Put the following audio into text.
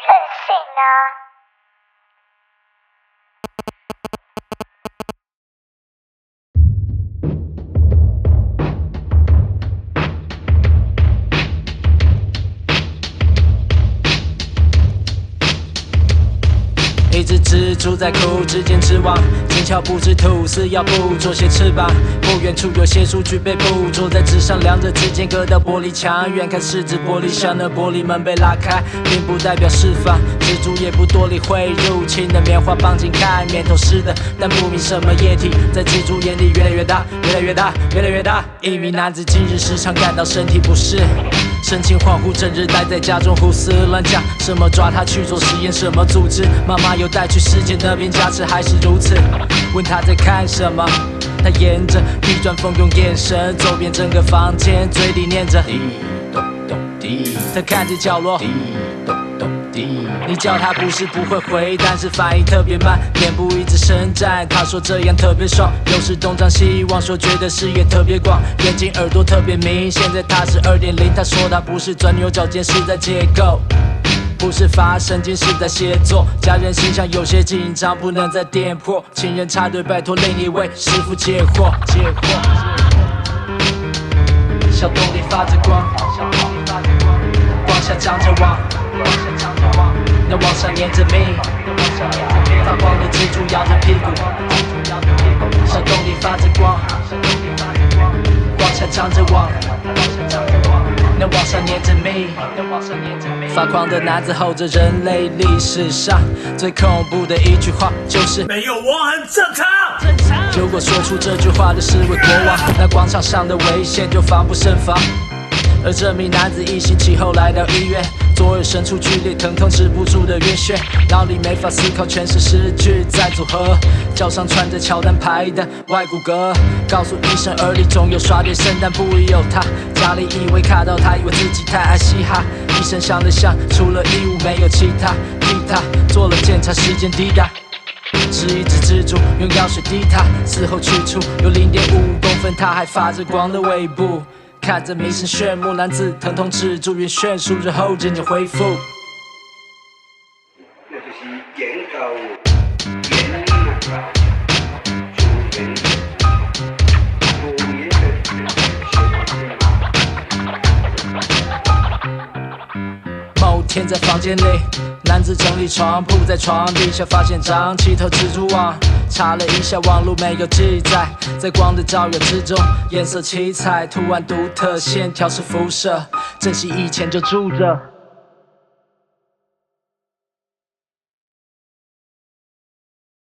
任性啊！一只蜘蛛在枯枝间织网，轻巧不知吐丝，要不做些翅膀。不远处有些数据被捕捉在纸上，两者之间隔道玻璃墙。远看是指玻璃箱的玻璃门被拉开，并不代表释放。蜘蛛也不多理会入侵的棉花棒，近看面透湿的，但不明什么液体，在蜘蛛眼里越来越大，越来越大，越来越大。一名男子近日时常感到身体不适。神情恍惚，整日待在家中胡思乱想，什么抓他去做实验，什么组织，妈妈又带去世界那边加持，还是如此。问他在看什么，他沿着地砖缝用眼神走遍整个房间，嘴里念着滴咚咚滴。他看着角落，滴咚咚滴。你叫他不是不会回，但是反应特别慢，脸部一直伸展。他说这样特别爽，有时东张西望，说觉得视野特别广，眼睛耳朵特别明。现在他是2.0，他说他不是钻牛角尖，是在解构。不是发神经，是在写作。家人形象有些紧张，不能再点破。亲人插队，拜托另一位师傅解惑。小洞里发着光，光下张着网，那网上粘着命。发光的蜘蛛摇着屁股，小洞里发着光，光下张着网。那网上粘着命，发狂的男子吼着人类历史上最恐怖的一句话，就是没有我很正常。如果说出这句话的是位国王，那广场上的危险就防不胜防。而这名男子一星期后来到医院，左耳伸出剧烈疼痛止不住的晕眩，脑里没法思考，全是诗句在组合。脚上穿着乔丹牌的外骨骼，告诉医生耳里总有耍点圣诞，不疑有他。家里以为卡到他，以为自己太爱嘻哈。医生想了想，除了衣物没有其他，替他做了检查，时间抵达。是一只蜘蛛，用药水滴它，死后取出有0.55公分，它还发着光的尾部。看着名声炫目，男子疼痛止住晕眩，数日后渐渐恢复。那就是研究研究啊，主人某天在房间里，男子整理床铺，在床底下发现张起头蜘蛛网。查了一下网路没有记载，在光的照耀之中，颜色七彩，图案独特，线条是辐射。珍惜以前就住着。